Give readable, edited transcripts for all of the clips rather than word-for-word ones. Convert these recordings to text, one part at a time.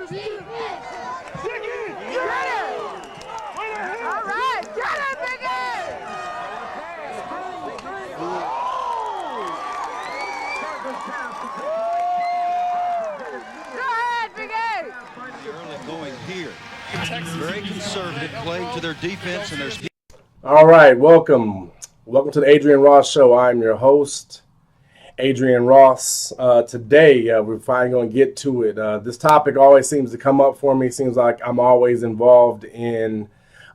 All right, get it, Biggie! Go ahead, Biggie! Early going here. Very conservative play to their defense and their speed. All right, welcome to the Adrian Ross Show. I'm your host, Adrian Ross. Today, we're finally going to get to it. This topic always seems to come up for me. Seems like I'm always involved in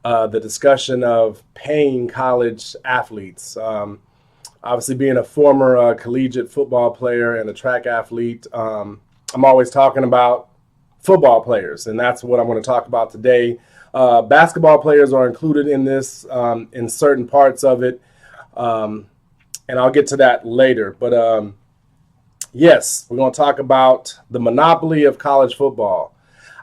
the discussion of paying college athletes. Obviously, being a former collegiate football player and a track athlete, I'm always talking about football players, and that's what I'm going to talk about today. Basketball players are included in this in certain parts of it, and I'll get to that later. But yes, we're going to talk about the monopoly of college football.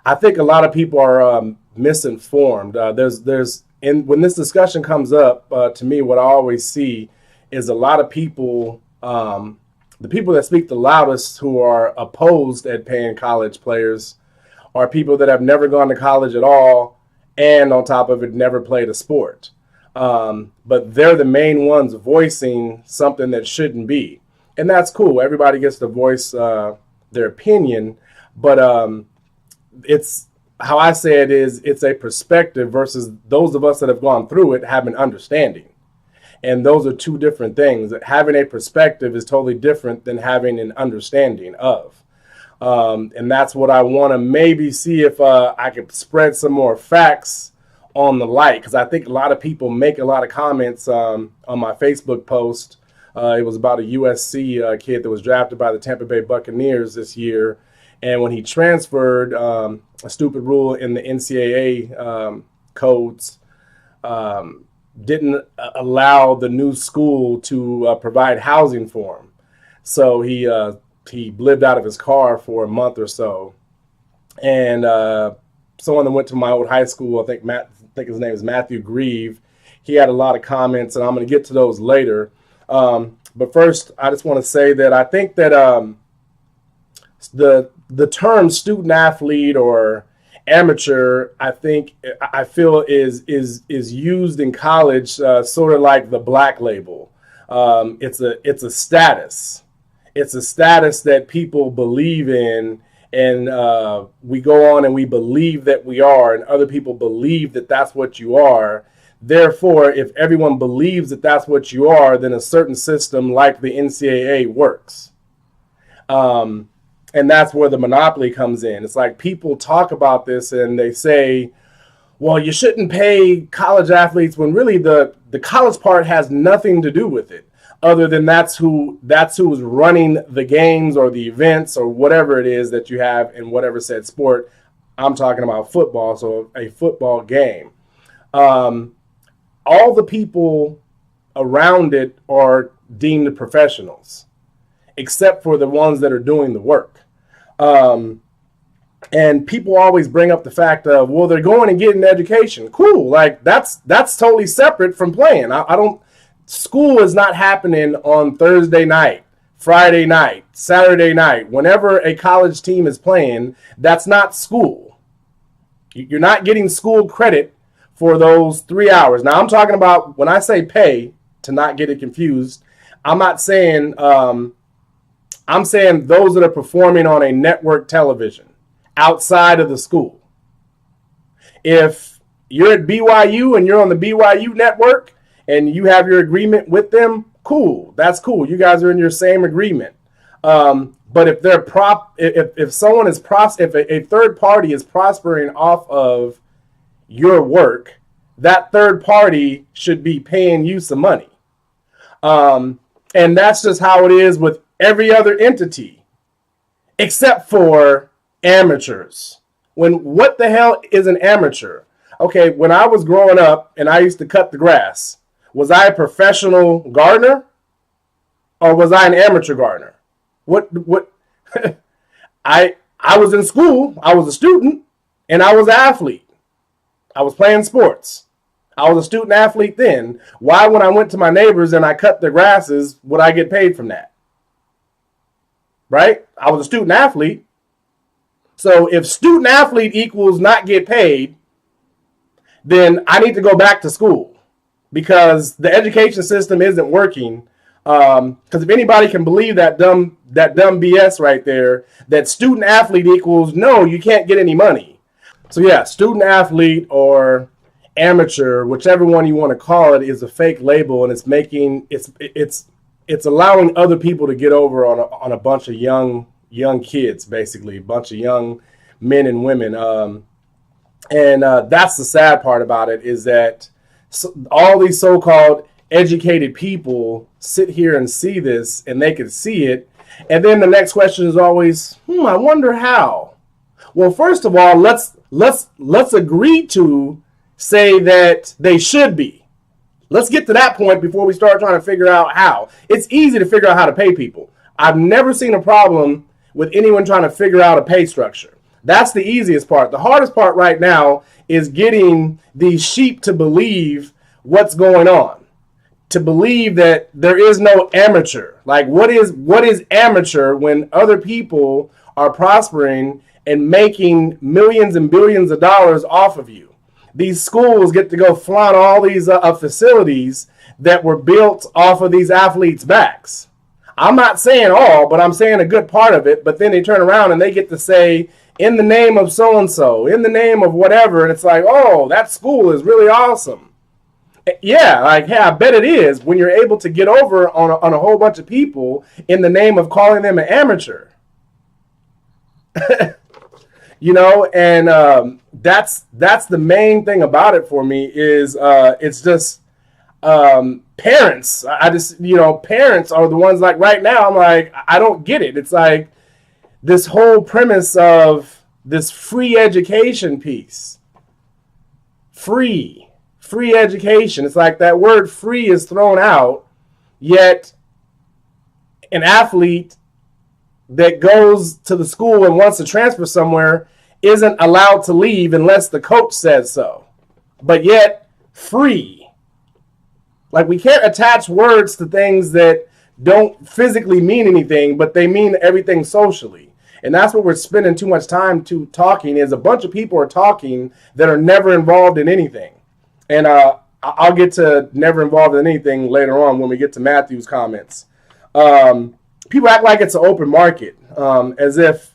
I think a lot of people are misinformed. When this discussion comes up, to me, what I always see is a lot of people, the people that speak the loudest who are opposed at paying college players are people that have never gone to college at all, and on top of it, never played a sport. But they're the main ones voicing something that shouldn't be. And that's cool. Everybody gets to voice their opinion. But it's how I say it is, it's a perspective versus those of us that have gone through it have an understanding. And those are two different things. Having a perspective is totally different than having an understanding of. And that's what I want to maybe see if I could spread some more facts on the light, because I think a lot of people make a lot of comments on my Facebook post. It was about a USC kid that was drafted by the Tampa Bay Buccaneers this year. And when he transferred, a stupid rule in the NCAA codes didn't allow the new school to provide housing for him. So he lived out of his car for a month or so. And someone that went to my old high school, I think his name is Matthew Grieve, he had a lot of comments, and I'm going to get to those later. But first, I just want to say that I think that the term student athlete or amateur, I feel is used in college sort of like the black label. It's a status. It's a status that people believe in, and we go on and we believe that we are, and other people believe that that's what you are. Therefore, if everyone believes that that's what you are, then a certain system like the NCAA works. And that's where the monopoly comes in. It's like people talk about this and they say, well, you shouldn't pay college athletes, when really the college part has nothing to do with it. Other than that's who's running the games or the events or whatever it is that you have in whatever said sport. I'm talking about football, so a football game. All the people around it are deemed professionals, except for the ones that are doing the work. And people always bring up the fact of, well, they're going and getting an education. Cool, like that's totally separate from playing. School is not happening on Thursday night, Friday night, Saturday night. Whenever a college team is playing, that's not school. You're not getting school credit for those 3 hours. Now, I'm talking about, when I say pay, to not get it confused, I'm not saying, I'm saying those that are performing on a network television outside of the school. If you're at BYU and you're on the BYU network, and you have your agreement with them, cool. That's cool. You guys are in your same agreement. But if they're if someone is if a third party is prospering off of your work, that third party should be paying you some money. And that's just how it is with every other entity, except for amateurs. What the hell is an amateur? Okay, when I was growing up and I used to cut the grass, was I a professional gardener or was I an amateur gardener? What I was in school, I was a student, and I was an athlete. I was playing sports. I was a student athlete then. Why, when I went to my neighbors and I cut their grasses, would I get paid from that? Right? I was a student athlete. So if student athlete equals not get paid, then I need to go back to school because the education system isn't working. Because if anybody can believe that dumb BS right there, that student athlete equals no, you can't get any money. So yeah, student athlete or amateur, whichever one you want to call it, is a fake label, and it's allowing other people to get over on a bunch of young kids, basically a bunch of young men and women. And that's the sad part about it, is that all these so-called educated people sit here and see this, and they can see it. And then the next question is always, I wonder how. Well, first of all, let's agree to say that they should be. Let's get to that point before we start trying to figure out how. It's easy to figure out how to pay people. I've never seen a problem with anyone trying to figure out a pay structure. That's the easiest part. The hardest part right now is getting these sheep to believe what's going on, to believe that there is no amateur. Like, what is amateur when other people are prospering and making millions and billions of dollars off of you? These schools get to go flaunt all these facilities that were built off of these athletes' backs. I'm not saying all, but I'm saying a good part of it. But then they turn around and they get to say, in the name of so-and-so, in the name of whatever. And it's like, oh, that school is really awesome. Yeah, like, hey, I bet it is when you're able to get over on a whole bunch of people in the name of calling them an amateur. And that's the main thing about it for me is it's just parents. Parents are the ones, like, right now, I'm like, I don't get it. It's like this whole premise of this free education piece. Free education. It's like that word free is thrown out, yet an athlete that goes to the school and wants to transfer somewhere isn't allowed to leave unless the coach says so. But yet, free. Like, we can't attach words to things that don't physically mean anything, but they mean everything socially. And that's what we're spending too much time talking, is a bunch of people are talking that are never involved in anything. And I'll get to never involved in anything later on when we get to Matthew's comments. People act like it's an open market, as if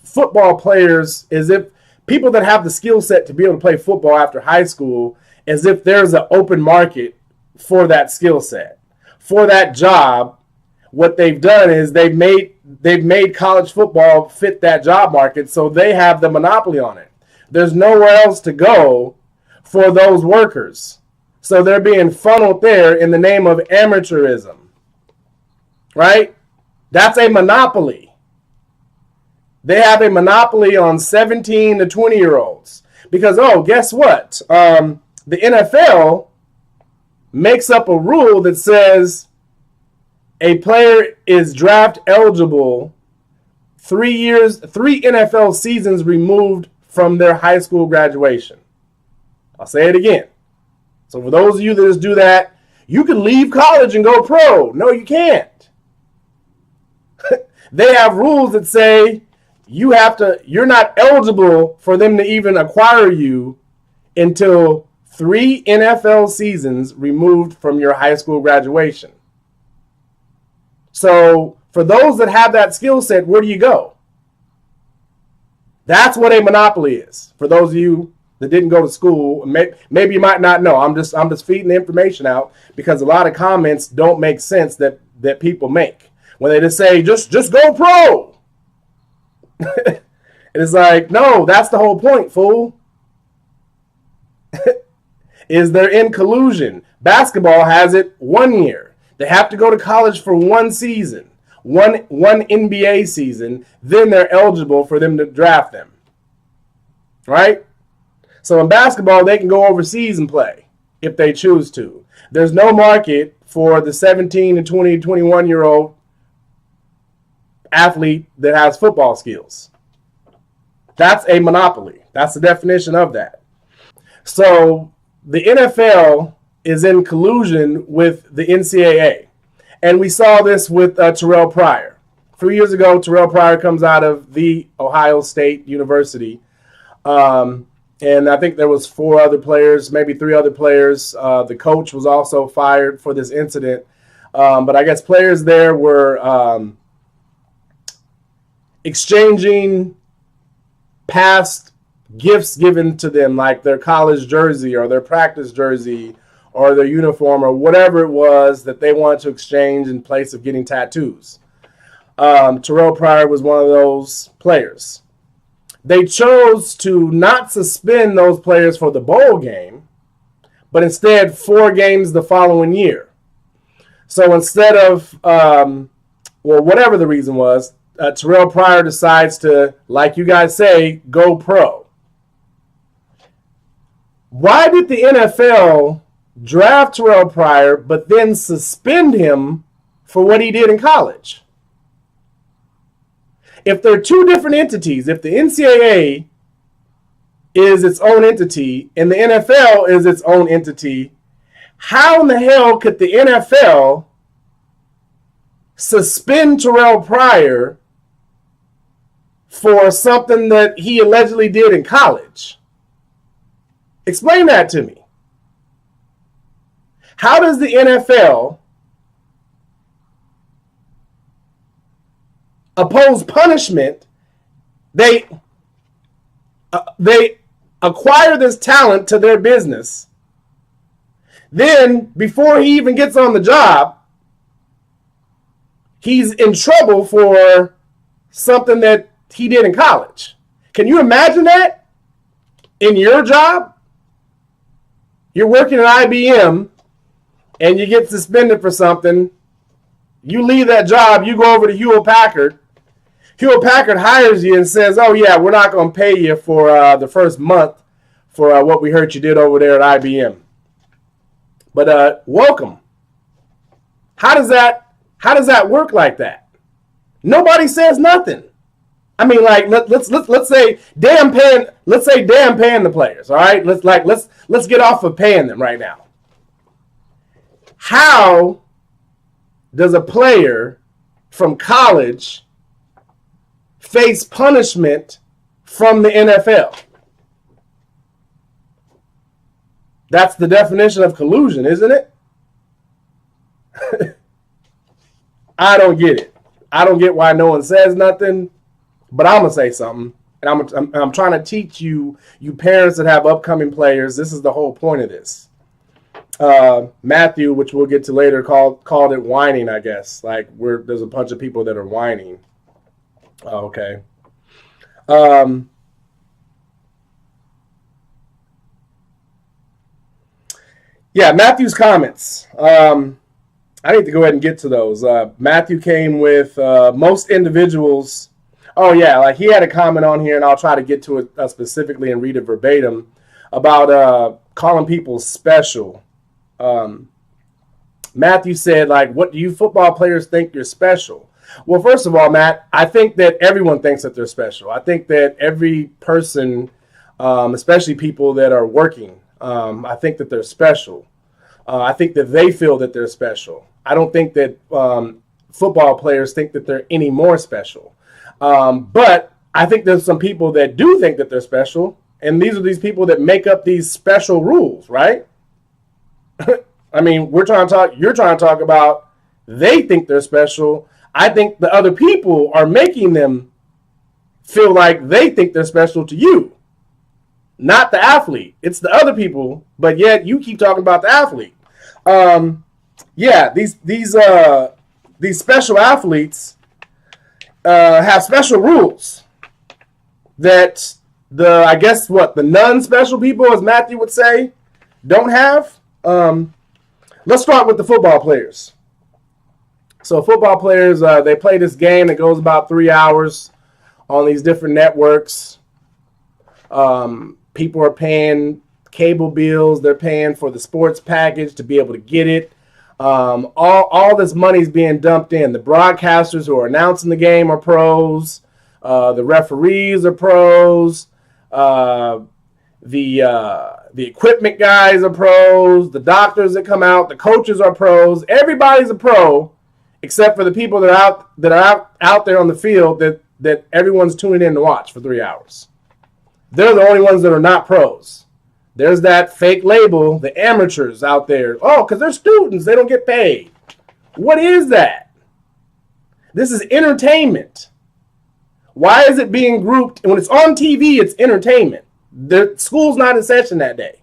football players, as if people that have the skill set to be able to play football after high school, as if there's an open market for that skill set, for that job. What they've done is they've made college football fit that job market, so they have the monopoly on it. There's nowhere else to go for those workers, so they're being funneled there in the name of amateurism. Right? That's a monopoly. They have a monopoly on 17 to 20-year-olds. Because, guess what? The NFL makes up a rule that says a player is draft eligible 3 NFL seasons removed from their high school graduation. I'll say it again. So for those of you that just do that, you can leave college and go pro. No, you can't. They have rules that say you're not eligible for them to even acquire you until 3 NFL seasons removed from your high school graduation. So for those that have that skill set, where do you go? That's what a monopoly is. For those of you that didn't go to school, maybe you might not know. I'm just feeding the information out because a lot of comments don't make sense that people make. When they just say, just go pro. It's like, no, that's the whole point, fool. Is they're in collusion. Basketball has it 1 year. They have to go to college for one season, one NBA season, then they're eligible for them to draft them. Right? So in basketball, they can go overseas and play if they choose to. There's no market for the 17 to 20, 21-year-old athlete that has football skills. That's a monopoly. That's the definition of that. So the NFL is in collusion with the NCAA. And we saw this with Terrell Pryor. years ago, Terrell Pryor comes out of the Ohio State University. And I think there was 4 other players, maybe 3 other players. The coach was also fired for this incident. But I guess players there were exchanging past gifts given to them, like their college jersey or their practice jersey or their uniform or whatever it was that they wanted to exchange in place of getting tattoos. Terrell Pryor was one of those players. They chose to not suspend those players for the bowl game, but instead 4 games the following year. So instead of, whatever the reason was, Terrell Pryor decides to, like you guys say, go pro. Why did the NFL draft Terrell Pryor but then suspend him for what he did in college? If they're 2 different entities, if the NCAA is its own entity and the NFL is its own entity, how in the hell could the NFL suspend Terrell Pryor for something that he allegedly did in college? Explain that to me. How does the NFL oppose punishment? They acquire this talent to their business. Then, before he even gets on the job, he's in trouble for something that he did in college. Can you imagine that in your job? You're working at IBM and you get suspended for something. You leave that job, you go over to Hewlett Packard. Hewlett Packard hires you and says, oh yeah, we're not going to pay you for the first month for what we heard you did over there at IBM. But welcome. How does that work like that? Nobody says nothing. I mean, like let's say damn paying the players. All right, let's get off of paying them right now. How does a player from college face punishment from the NFL? That's the definition of collusion, isn't it? I don't get it. I don't get why no one says nothing, but I'm going to say something. And I'm trying to teach you parents that have upcoming players, this is the whole point of this. Matthew, which we'll get to later, called it whining, I guess. Like there's a bunch of people that are whining. Oh, okay. Yeah, Matthew's comments. I need to go ahead and get to those. Matthew came with most individuals. Oh, yeah, like he had a comment on here, and I'll try to get to it specifically and read it verbatim about calling people special. Matthew said, like, what do you football players think you're special? Well, first of all, Matt, I think that everyone thinks that they're special. I think that every person, especially people that are working, I think that they're special. I think that they feel that they're special. I don't think that football players think that they're any more special. But I think there's some people that do think that they're special, and these are these people that make up these special rules, right? I mean, you're trying to talk about they think they're special. I think the other people are making them feel like they think they're special to you, not the athlete. It's the other people, but yet you keep talking about the athlete. Yeah, these special athletes have special rules that the non-special people, as Matthew would say, don't have. Let's start with the football players. So football players, they play this game that goes about 3 hours on these different networks. People are paying cable bills. They're paying for the sports package to be able to get it. All this money is being dumped in. The broadcasters who are announcing the game are pros. The referees are pros. The equipment guys are pros. The doctors that come out, the coaches are pros. Everybody's a pro except for the people that are out there on the field that everyone's tuning in to watch for 3 hours. They're the only ones that are not pros. There's that fake label, the amateurs out there. Oh, because they're students, they don't get paid. What is that? This is entertainment. Why is it being grouped? When it's on TV, it's entertainment. The school's not in session that day.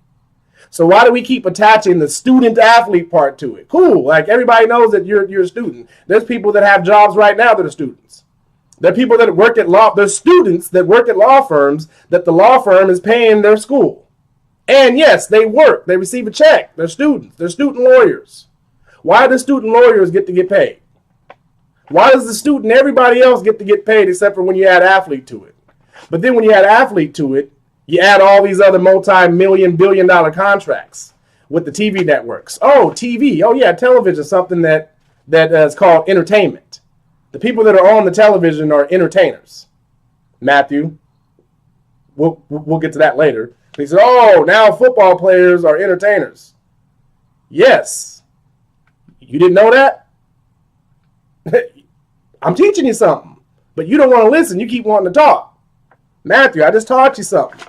So why do we keep attaching the student-athlete part to it? Cool. Like, everybody knows that you're a student. There's people that have jobs right now that are students. There are people that work at law. There's students that work at law firms that the law firm is paying their school. And yes, they work. They receive a check. They're students. They're student lawyers. Why do student lawyers get to get paid? Why does the student, everybody else, get to get paid except for when you add athlete to it? But then when you add athlete to it, you add all these other multi-million, billion-dollar contracts with the TV networks. Oh, TV. Oh, yeah, television is something that is called entertainment. The people that are on the television are entertainers. Matthew, we'll get to that later. He said, oh, now football players are entertainers. Yes. You didn't know that? I'm teaching you something, but you don't want to listen. You keep wanting to talk. Matthew, I just taught you something.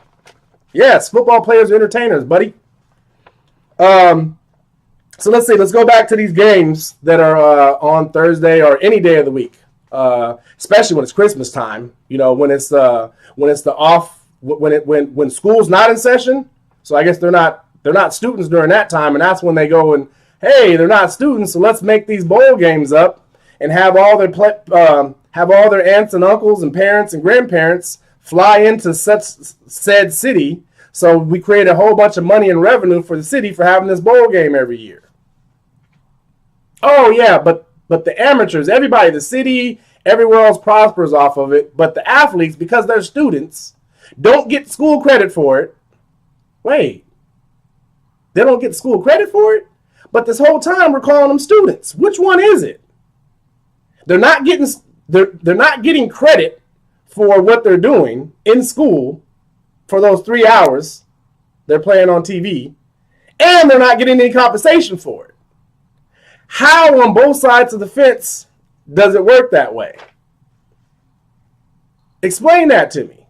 Yes, football players are entertainers, buddy. So let's see. Let's go back to these games that are on Thursday or any day of the week, especially when it's Christmas time. You know, when it's the off when school's not in session. So I guess they're not students during that time, and that's when they go and, hey, they're not students, so let's make these bowl games up and have all their aunts and uncles and parents and grandparents fly into said city. So we create a whole bunch of money and revenue for the city for having this bowl game every year. Oh yeah, but the amateurs, everybody, the city, everywhere else prospers off of it. But the athletes, because they're students, don't get school credit for it. Wait, they don't get school credit for it? But this whole time we're calling them students. Which one is it? They're not getting credit for what they're doing in school for those 3 hours they're playing on TV, and they're not getting any compensation for it. How on both sides of the fence does it work that way? Explain that to me.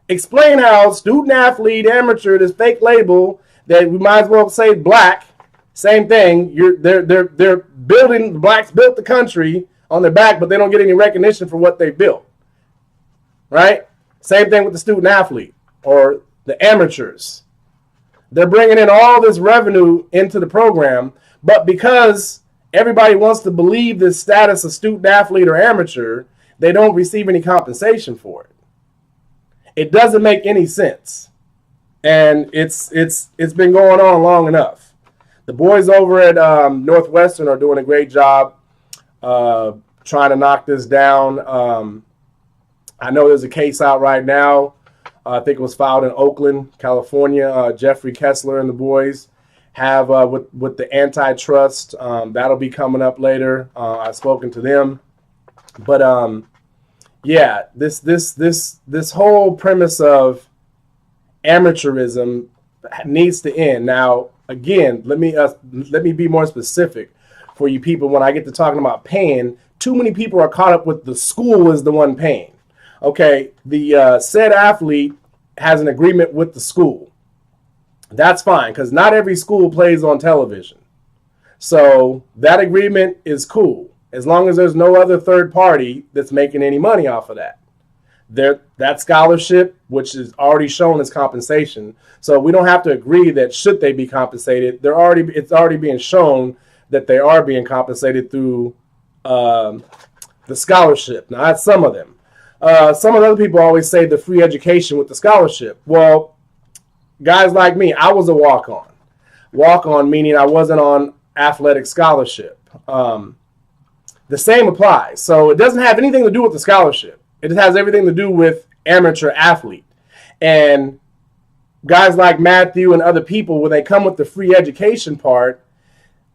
Explain how student athlete, amateur, this fake label that we might as well say black, same thing. They're building, the blacks built the country on their back, but they don't get any recognition for what they built. Right? Same thing with the student athlete or the amateurs. They're bringing in all this revenue into the program, but because everybody wants to believe this status of student athlete or amateur, they don't receive any compensation for it. It doesn't make any sense. And it's been going on long enough. The boys over at Northwestern are doing a great job trying to knock this down. I know there's a case out right now. I think it was filed in Oakland, California. Jeffrey Kessler and the boys have with the antitrust. That'll be coming up later. I've spoken to them. But yeah, this whole premise of amateurism needs to end. Now, again, let me be more specific for you people. When I get to talking about paying, too many people are caught up with the school is the one paying. Okay, the said athlete has an agreement with the school. That's fine, because not every school plays on television. So that agreement is cool, as long as there's no other third party that's making any money off of that. That scholarship, which is already shown as compensation, so we don't have to agree that should they be compensated. It's already being shown that they are being compensated through the scholarship. Now, that's some of them. Some of the other people always say the free education with the scholarship. Well, guys like me, I was a walk-on. Walk-on meaning I wasn't on athletic scholarship. The same applies. So it doesn't have anything to do with the scholarship. It has everything to do with amateur athlete. And guys like Matthew and other people, when they come with the free education part,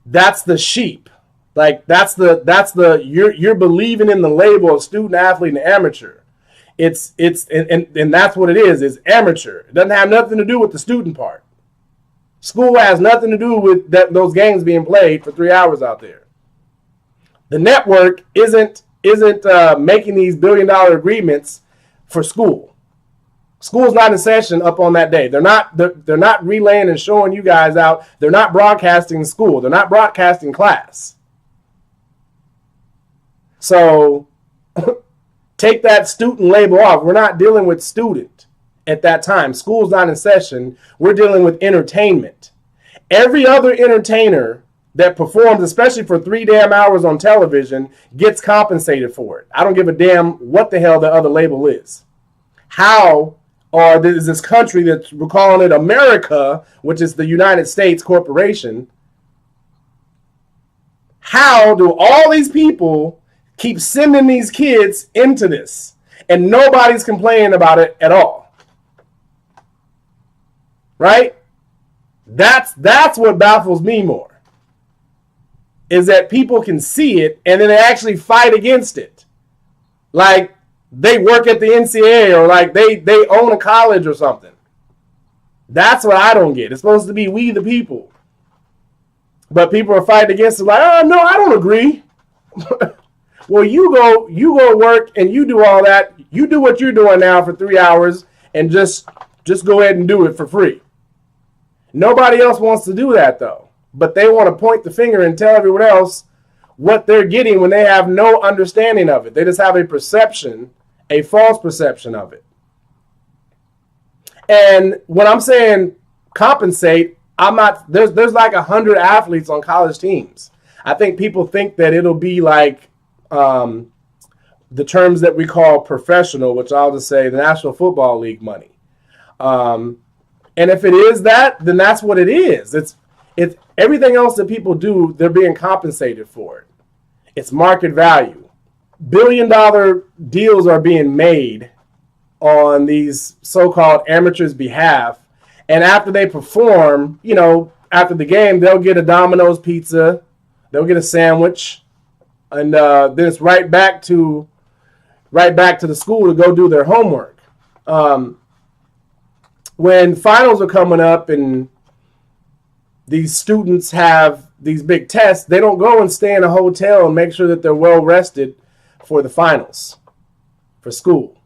that's the sheep. Like that's the you're believing in the label of student athlete and amateur. It's that's what it is amateur. It doesn't have nothing to do with the student part. School has nothing to do with those games being played for 3 hours out there. The network isn't making these billion-dollar agreements for school. School's not in session up on that day. They're not relaying and showing you guys out. They're not broadcasting school. They're not broadcasting class. So take that student label off. We're not dealing with student at that time. School's not in session. We're dealing with entertainment. Every other entertainer that performs, especially for 3 damn hours on television, gets compensated for it. I don't give a damn what the hell the other label is. How is this country that we're calling it America, which is the United States corporation, how do all these people keep sending these kids into this and nobody's complaining about it at all? Right? That's what baffles me more, is that people can see it and then they actually fight against it. Like they work at the NCAA or like they own a college or something. That's what I don't get. It's supposed to be we the people. But people are fighting against it like, oh, no, I don't agree. Well, you go work and you do all that. You do what you're doing now for 3 hours and just go ahead and do it for free. Nobody else wants to do that, though. But they want to point the finger and tell everyone else what they're getting when they have no understanding of it. They just have a perception, a false perception of it. And when I'm saying compensate, I'm not, there's like 100 athletes on college teams. I think people think that it'll be like the terms that we call professional, which I'll just say the National Football League money. And if it is that, then that's what it is. It's everything else that people do, they're being compensated for it. It's market value. Billion-dollar deals are being made on these so-called amateurs' behalf. And after they perform, after the game, they'll get a Domino's pizza, they'll get a sandwich, and then it's right back to the school to go do their homework. When finals are coming up and these students have these big tests, they don't go and stay in a hotel and make sure that they're well rested for the finals, for school.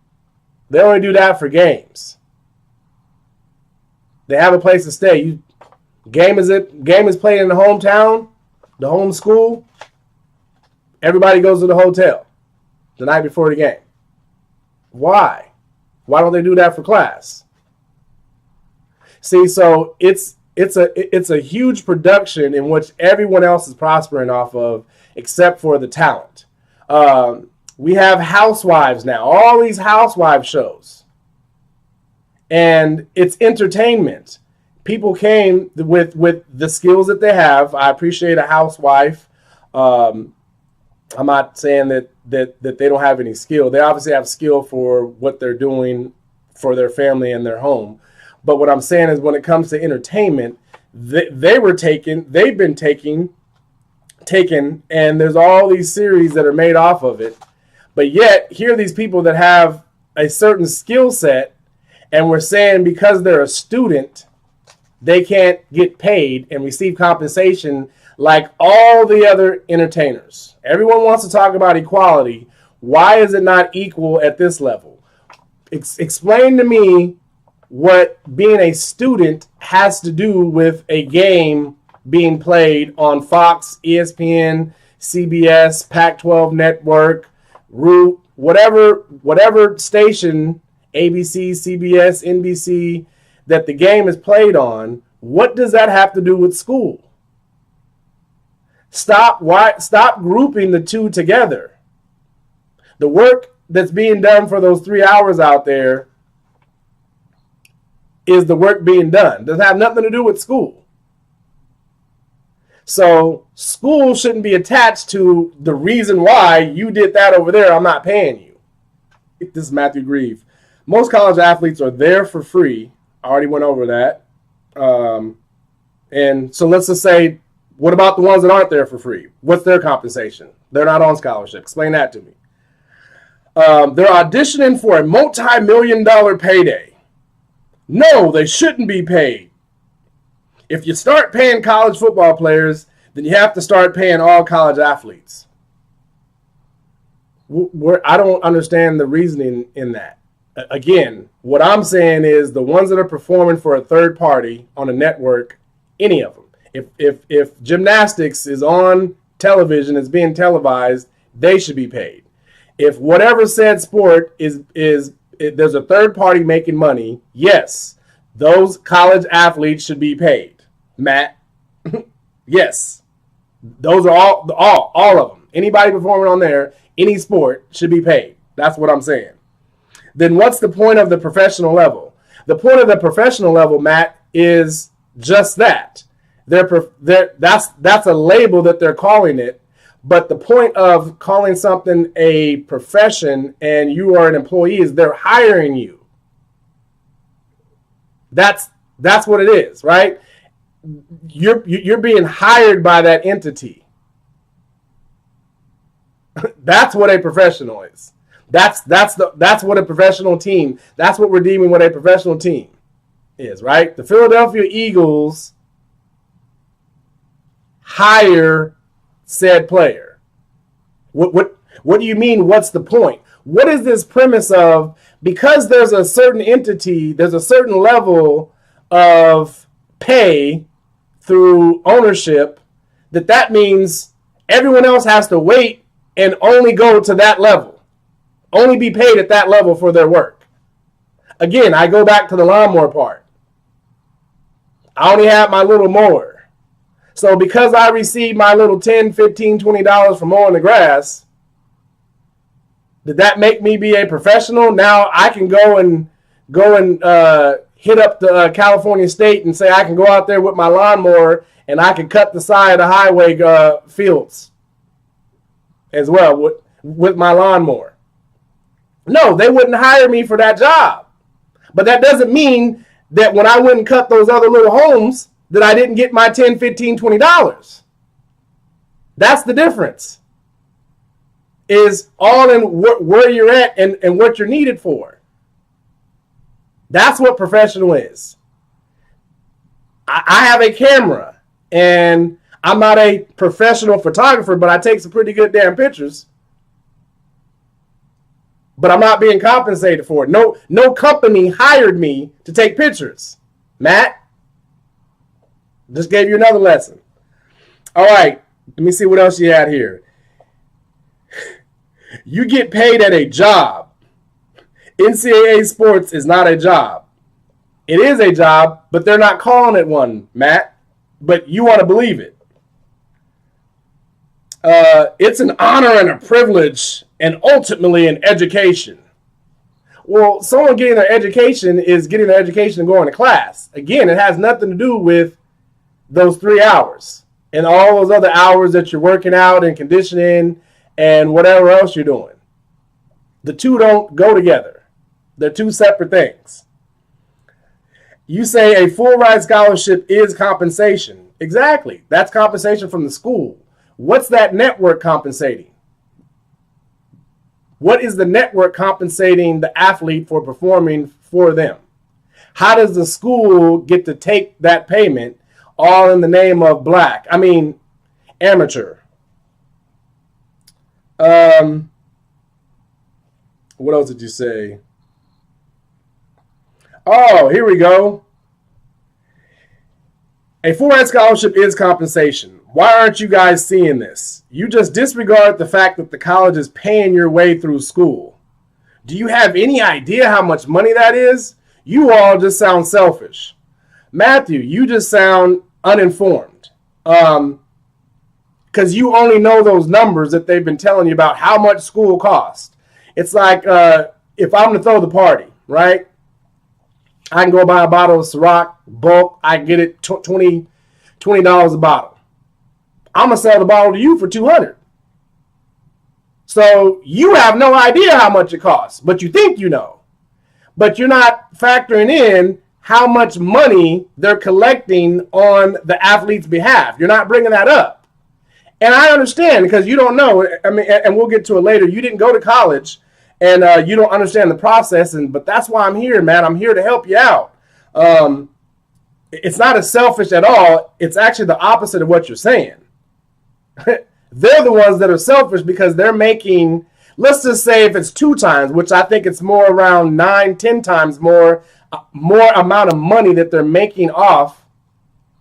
They only do that for games. They have a place to stay. Game is played in the hometown, the home school. Everybody goes to the hotel the night before the game. Why? Why don't they do that for class? See, so it's a huge production in which everyone else is prospering off of, except for the talent. We have housewives now, all these housewife shows. And it's entertainment. People came with the skills that they have. I appreciate a housewife. I'm not saying that they don't have any skill. They obviously have skill for what they're doing for their family and their home. But what I'm saying is when it comes to entertainment, they've been taken, and there's all these series that are made off of it. But yet, here are these people that have a certain skill set, and we're saying because they're a student, they can't get paid and receive compensation like all the other entertainers. Everyone wants to talk about equality. Why is it not equal at this level? Explain to me what being a student has to do with a game being played on Fox, ESPN, CBS, Pac-12 Network, Root, whatever station, ABC, CBS, NBC, that the game is played on. What does that have to do with school? Stop grouping the two together. The work that's being done for those 3 hours out there is the work being done. Doesn't have nothing to do with school. So school shouldn't be attached to the reason why you did that over there. I'm not paying you. This is Matthew Grieve. Most college athletes are there for free. I already went over that. And so let's just say, what about the ones that aren't there for free? What's their compensation? They're not on scholarship. Explain that to me. They're auditioning for a multi-million-dollar payday. No, they shouldn't be paid. If you start paying college football players, then you have to start paying all college athletes. I don't understand the reasoning in that. Again, what I'm saying is the ones that are performing for a third party on a network, any of them. If gymnastics is on television, it's being televised, they should be paid. If whatever said sport is there's a third party making money, yes, those college athletes should be paid. Matt, yes, those are all of them. Anybody performing on there, any sport should be paid. That's what I'm saying. Then what's the point of the professional level? The point of the professional level, Matt, is just that. That's a label that they're calling it. But the point of calling something a profession and you are an employee is they're hiring you. That's what it is, right? You're being hired by that entity. That's what a professional is. That's what a professional team. That's what we're deeming what a professional team is, right? The Philadelphia Eagles hire said player. What do you mean? What's the point? What is this premise of? Because there's a certain entity, there's a certain level of pay through ownership, that means everyone else has to wait and only go to that level, only be paid at that level for their work. Again, I go back to the lawnmower part. I only have my little mower. So because I receive my little $10, $15, $20 for mowing the grass, did that make me be a professional? Now I can go and hit up the California State and say I can go out there with my lawnmower and I can cut the side of the highway fields as well with my lawnmower. No, they wouldn't hire me for that job. But that doesn't mean that when I went and cut those other little homes that I didn't get my $10, $15, $20. That's the difference. Is all in where you're at and what you're needed for. That's what professional is. I have a camera, and I'm not a professional photographer, but I take some pretty good damn pictures. But I'm not being compensated for it. No company hired me to take pictures. Matt, just gave you another lesson. All right, let me see what else you had here. You get paid at a job. NCAA sports is not a job. It is a job, but they're not calling it one, Matt. But you want to believe it. It's an honor and a privilege and ultimately an education. Well, someone getting their education is getting their education and going to class. Again, it has nothing to do with those 3 hours and all those other hours that you're working out and conditioning and whatever else you're doing. The two don't go together. They're two separate things. You say a full ride scholarship is compensation. Exactly. That's compensation from the school. What's that network compensating? What is the network compensating the athlete for performing for them? How does the school get to take that payment all in the name of amateur? What else did you say? Oh, here we go. A full ride scholarship is compensation. Why aren't you guys seeing this? You just disregard the fact that the college is paying your way through school. Do you have any idea how much money that is? You all just sound selfish. Matthew, you just sound uninformed. Because you only know those numbers that they've been telling you about how much school costs. It's like if I'm going to throw the party, right? I can go buy a bottle of Ciroc, bulk. I can get it $20 a bottle. I'm going to sell the bottle to you for $200. So you have no idea how much it costs, but you think you know. But you're not factoring in how much money they're collecting on the athlete's behalf. You're not bringing that up. And I understand because you don't know. I mean, and we'll get to it later. You didn't go to college, and you don't understand the process. But that's why I'm here, man. I'm here to help you out. It's not as selfish at all. It's actually the opposite of what you're saying. They're the ones that are selfish because they're making let's just say if it's 2 times, which I think it's more around 9, 10 times more amount of money that they're making off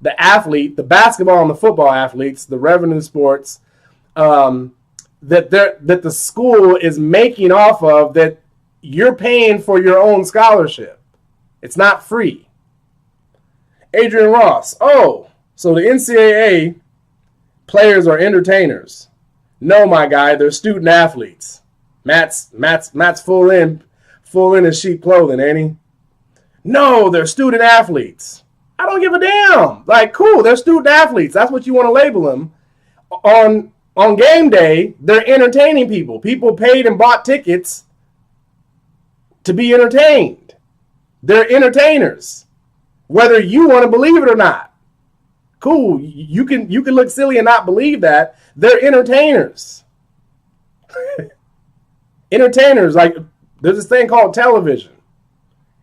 the athlete, the basketball and the football athletes, the revenue sports, that the school is making off of, that you're paying for your own scholarship. It's not free. Adrian Ross. Oh, so the NCAA players are entertainers. No, my guy, they're student athletes. Matt's full in his sheep clothing, ain't he? No, they're student athletes. I don't give a damn. Like, cool, they're student athletes. That's what you want to label them. On game day, they're entertaining people. People paid and bought tickets to be entertained. They're entertainers, whether you want to believe it or not. Cool, you can look silly and not believe that. They're entertainers. Entertainers, like, there's this thing called television,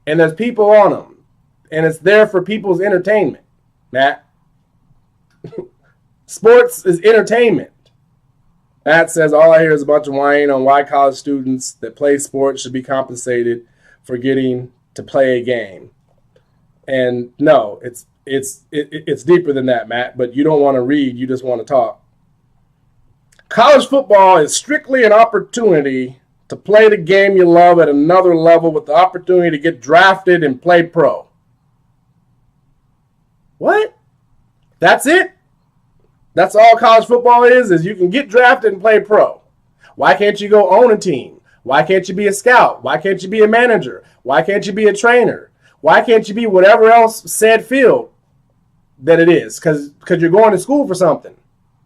and there's people on them, and it's there for people's entertainment, Matt. Sports is entertainment. Matt says, all I hear is a bunch of whining on why college students that play sports should be compensated for getting to play a game. And no, it's deeper than that, Matt, but you don't want to read, you just want to talk. College football is strictly an opportunity to play the game you love at another level with the opportunity to get drafted and play pro. What? That's it? That's all college football is you can get drafted and play pro. Why can't you go own a team? Why can't you be a scout? Why can't you be a manager? Why can't you be a trainer? Why can't you be whatever else said field that it is? Because you're going to school for something.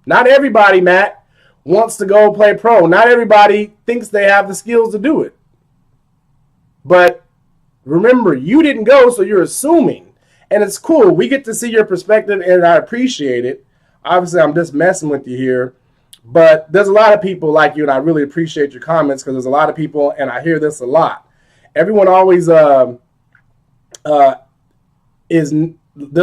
Not everybody, Matt, wants to go play pro. Not everybody thinks they have the skills to do it. But remember, you didn't go, so you're assuming. And it's cool. We get to see your perspective, and I appreciate it. Obviously, I'm just messing with you here. But there's a lot of people like you, and I really appreciate your comments, because there's a lot of people, and I hear this a lot. Everyone always there's a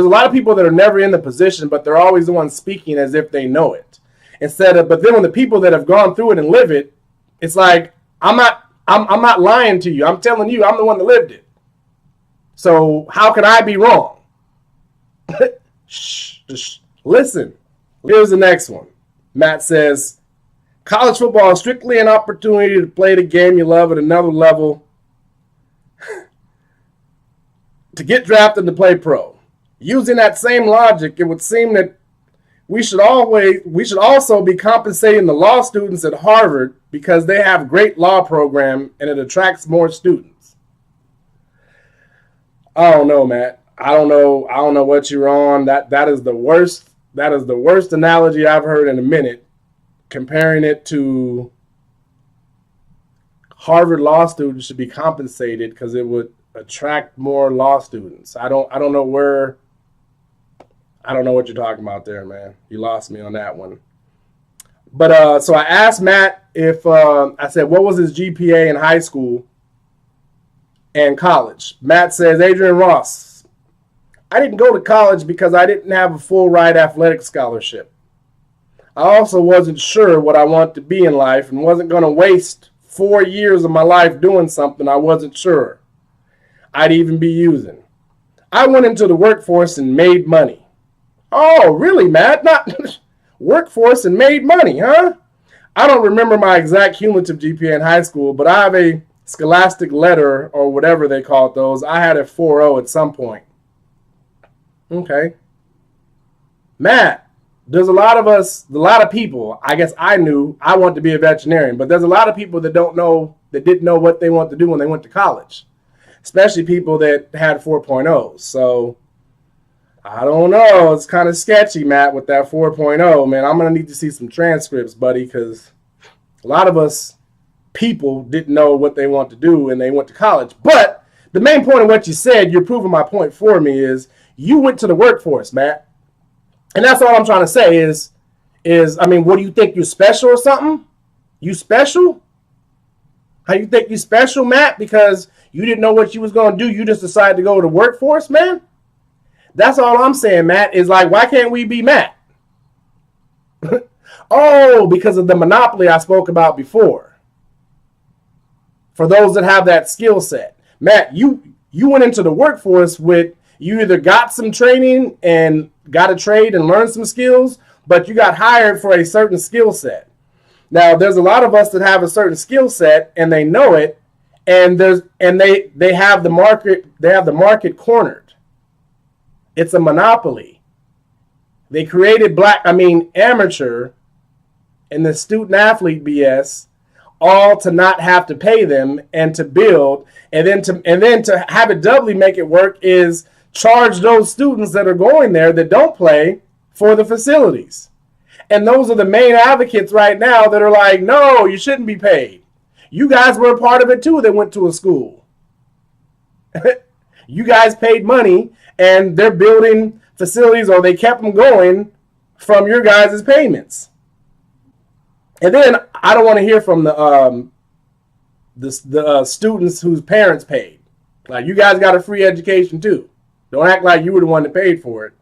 lot of people that are never in the position, but they're always the ones speaking as if they know it. But then when the people that have gone through it and live it, it's like, I'm not lying to you. I'm telling you, I'm the one that lived it. So how can I be wrong? Shh, just listen. Here's the next one. Matt says, college football is strictly an opportunity to play the game you love at another level, to get drafted to play pro. Using that same logic, it would seem that we should also be compensating the law students at Harvard because they have a great law program and it attracts more students. I don't know, Matt. I don't know what you're on. That is the worst. That is the worst analogy I've heard in a minute, comparing it to Harvard law students should be compensated because it would attract more law students. I don't know what you're talking about there, man. You lost me on that one. But so I asked Matt if I said, what was his GPA in high school and college? Matt says, Adrian Ross, I didn't go to college because I didn't have a full ride athletic scholarship. I also wasn't sure what I wanted to be in life and wasn't going to waste 4 years of my life doing something I wasn't sure I'd even be using. I went into the workforce and made money. Oh, really, Matt? Not workforce and made money, huh? I don't remember my exact cumulative GPA in high school, but I have a scholastic letter or whatever they call it those. I had a 4.0 at some point. Okay. Matt, there's a lot of people, I guess I knew I wanted to be a veterinarian, but there's a lot of people that didn't know what they want to do when they went to college, especially people that had 4.0s. So I don't know. It's kind of sketchy, Matt, with that 4.0, man. I'm going to need to see some transcripts, buddy, because a lot of us people didn't know what they want to do and they went to college. But the main point of what you said, you're proving my point for me, is you went to the workforce, Matt. And that's all I'm trying to say is, I mean, what do you think, you're special or something? You special? How you think you special, Matt? Because you didn't know what you was going to do. You just decided to go to the workforce, man? That's all I'm saying, Matt, is like, why can't we be Matt? Oh, because of the monopoly I spoke about before. for those that have that skill set. Matt, you went into the workforce with, you either got some training and got a trade and learned some skills, but you got hired for a certain skill set. Now, there's a lot of us that have a certain skill set and they know it, and they have the market cornered. It's a monopoly. They created amateur and the student athlete BS, all to not have to pay them and to build, and then to have it doubly make it work is charge those students that are going there that don't play for the facilities. And those are the main advocates right now that are like, no, you shouldn't be paid. You guys were a part of it too that went to a school. You guys paid money and they're building facilities, or they kept them going from your guys' payments. And then I don't want to hear from the students whose parents paid. Like, you guys got a free education too. Don't act like you were the one that paid for it.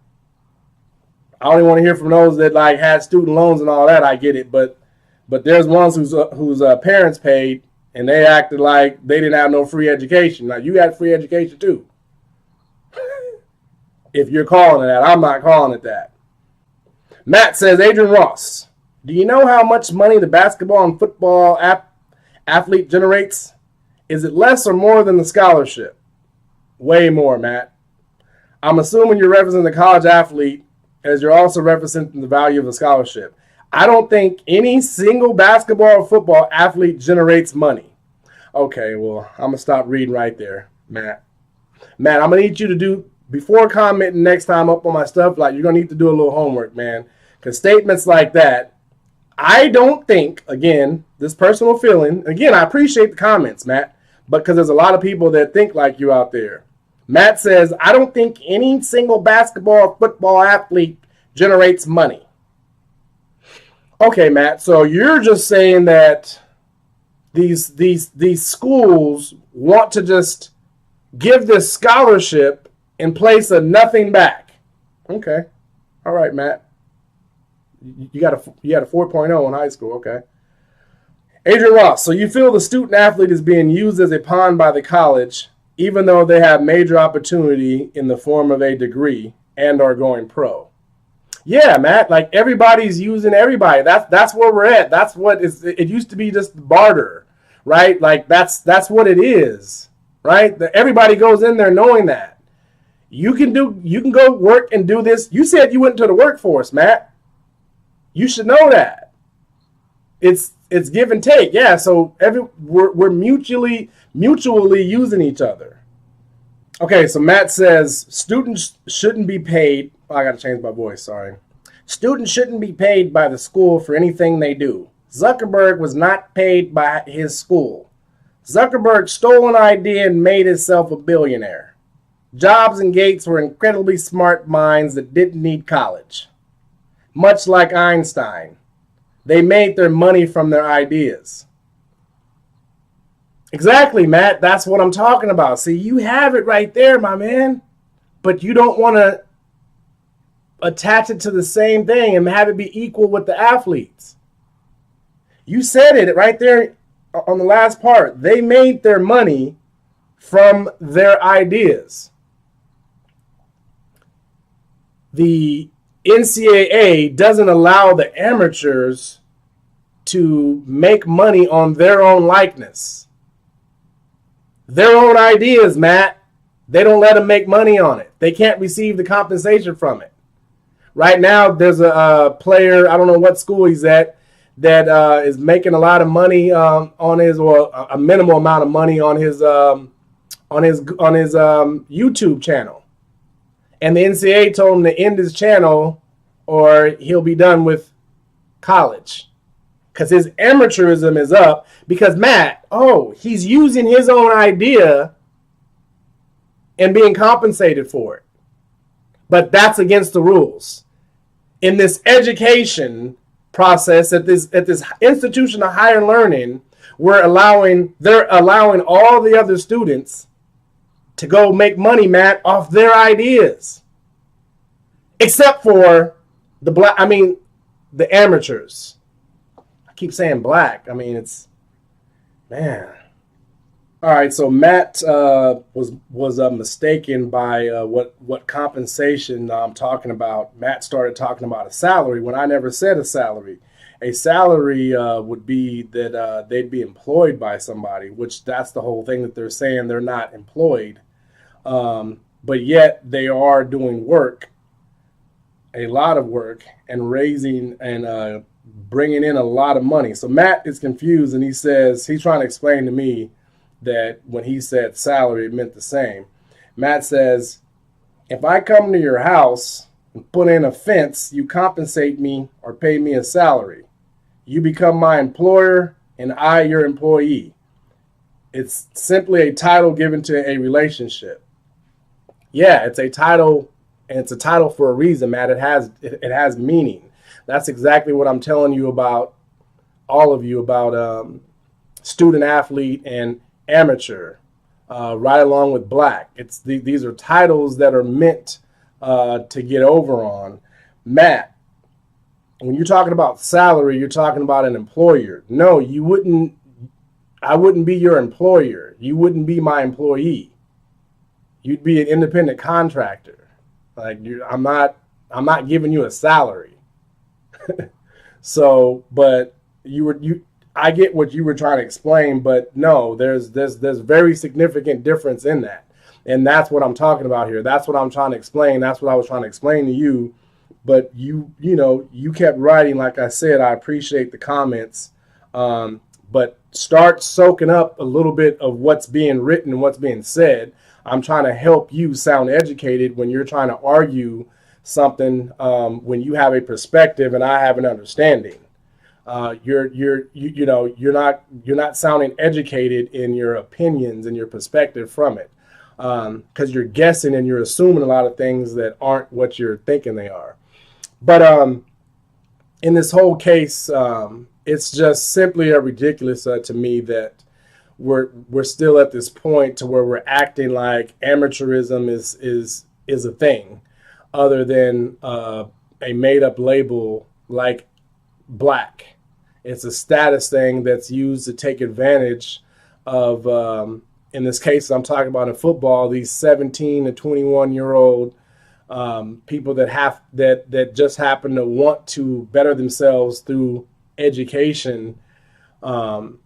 I don't even want to hear from those that like had student loans and all that. I get it, but there's ones whose parents paid and they acted like they didn't have no free education. Like, you got free education too. If you're calling it that, I'm not calling it that. Matt says, Adrian Ross, do you know how much money the basketball and football athlete generates? Is it less or more than the scholarship? Way more, Matt. I'm assuming you're referencing the college athlete as you're also referencing the value of the scholarship. I don't think any single basketball or football athlete generates money. Okay, well, I'm going to stop reading right there, Matt. Matt, I'm going to need you to do, before commenting next time up on my stuff, like, you're going to need to do a little homework, man. Because statements like that, I don't think, again, this personal feeling, again, I appreciate the comments, Matt, but because there's a lot of people that think like you out there. Matt says, I don't think any single basketball or football athlete generates money. Okay, Matt, so you're just saying that these schools want to just give this scholarship in place of nothing back. Okay. All right, Matt. You had a 4.0 in high school. Okay. Adrian Ross, so you feel the student athlete is being used as a pawn by the college, even though they have major opportunity in the form of a degree and are going pro? Yeah, Matt, like, everybody's using everybody. That's where we're at. That's what it used to be, just barter, right? Like, that's what it is, right? Everybody goes in there knowing that. You can go work and do this. You said you went into the workforce, Matt. You should know that. It's give and take. Yeah, so we're mutually using each other. Okay, so Matt says students shouldn't be paid. Oh, I got to change my voice, sorry. Students shouldn't be paid by the school for anything they do. Zuckerberg was not paid by his school. Zuckerberg stole an idea and made himself a billionaire. Jobs and Gates were incredibly smart minds that didn't need college. Much like Einstein, they made their money from their ideas. Exactly, Matt. That's what I'm talking about. See, you have it right there, my man. But you don't want to attach it to the same thing and have it be equal with the athletes. You said it right there on the last part. They made their money from their ideas. The NCAA doesn't allow the amateurs to make money on their own likeness. Their own ideas, Matt. They don't let them make money on it. They can't receive the compensation from it. Right now, there's a player, I don't know what school he's at, that is making a lot of money on his, or a minimal amount of money on his YouTube channel. And the NCAA told him to end his channel or he'll be done with college. Because his amateurism is up. Because, Matt, he's using his own idea and being compensated for it. But that's against the rules. In this education process, at this institution of higher learning, they're allowing all the other students to go make money, Matt, off their ideas. Except for the amateurs. I keep saying black. I mean, man. All right, so Matt was mistaken by what compensation I'm talking about. Matt started talking about a salary when I never said a salary. A salary would be that they'd be employed by somebody, which that's the whole thing that they're saying they're not employed, but yet they are doing work, a lot of work, and raising and bringing in a lot of money. So Matt is confused, and he says he's trying to explain to me that when he said salary, it meant the same. Matt says, if I come to your house and put in a fence, you compensate me or pay me a salary. You become my employer and I your employee. It's simply a title given to a relationship. Yeah, it's a title, and it's a title for a reason, Matt. It has meaning. That's exactly what I'm telling you about, all of you, about student athlete and amateur, right along with black. These are titles that are meant to get over on. Matt, when you're talking about salary, you're talking about an employer. No, you wouldn't. I wouldn't be your employer. You wouldn't be my employee. You'd be an independent contractor. Like I'm not giving you a salary. So, but I get what you were trying to explain, but no, there's very significant difference in that. And that's what I'm talking about here. That's what I'm trying to explain. That's what I was trying to explain to you. But you kept writing. Like I said, I appreciate the comments. But start soaking up a little bit of what's being written and what's being said. I'm trying to help you sound educated when you're trying to argue something, when you have a perspective and I have an understanding. You're not sounding educated in your opinions and your perspective from it, because you're guessing and you're assuming a lot of things that aren't what you're thinking they are. But in this whole case, it's just simply ridiculous to me that we're still at this point to where we're acting like amateurism is a thing, other than a made up label like black. It's a status thing that's used to take advantage of, in this case I'm talking about in football, these 17 to 21-year-old people that just happen to want to better themselves through education, and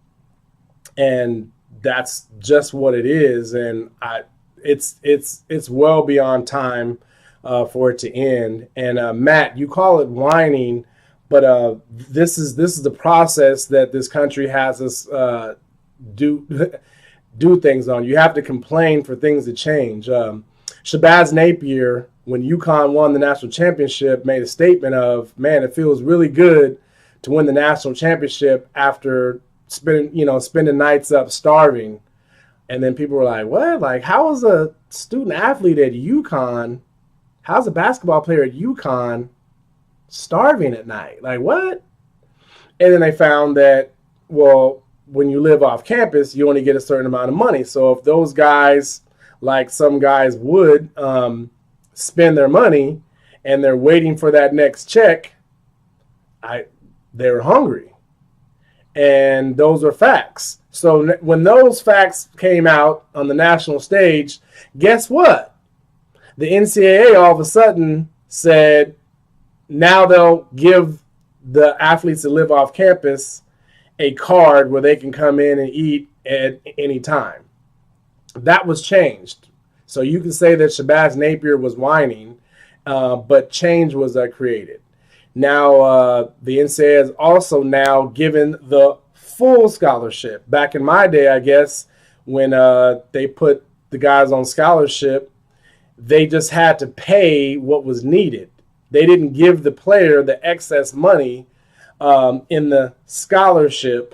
that's just what it is. And it's well beyond time for it to end. And Matt, you call it whining. But this is the process that this country has us do things on. You have to complain for things to change. Shabazz Napier, when UConn won the national championship, made a statement of, "Man, it feels really good to win the national championship after spending nights up starving." And then people were like, "What? Like, how is a student athlete at UConn? How's a basketball player at UConn starving at night? Like, what?" And then they found that, well, when you live off campus, you only get a certain amount of money. So if those guys, like some guys would, spend their money and they're waiting for that next check, they're hungry. And those are facts. So when those facts came out on the national stage, guess what? The NCAA all of a sudden said, now they'll give the athletes that live off campus a card where they can come in and eat at any time. That was changed. So you can say that Shabazz Napier was whining, but change was created. Now, the NCAA has also now given the full scholarship. Back in my day, I guess, when they put the guys on scholarship, they just had to pay what was needed. They didn't give the player the excess money in the scholarship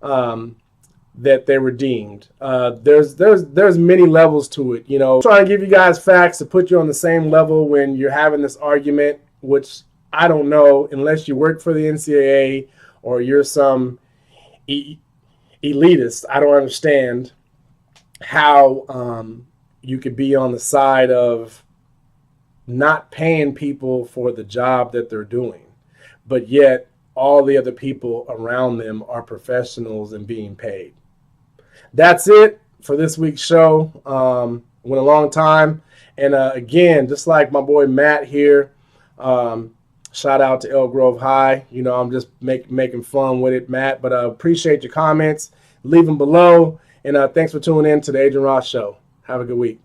that they redeemed. There's many levels to it. Trying to give you guys facts to put you on the same level when you're having this argument, which I don't know, unless you work for the NCAA or you're some elitist. I don't understand how you could be on the side of not paying people for the job that they're doing, but yet all the other people around them are professionals and being paid. That's it. for this week's show. Went a long time. And again, just like my boy Matt here, shout out to Elk Grove High. You know, I'm just making fun with it, Matt. But appreciate your comments. Leave them below. And thanks for tuning in to the Adrian Ross Show. Have a good week.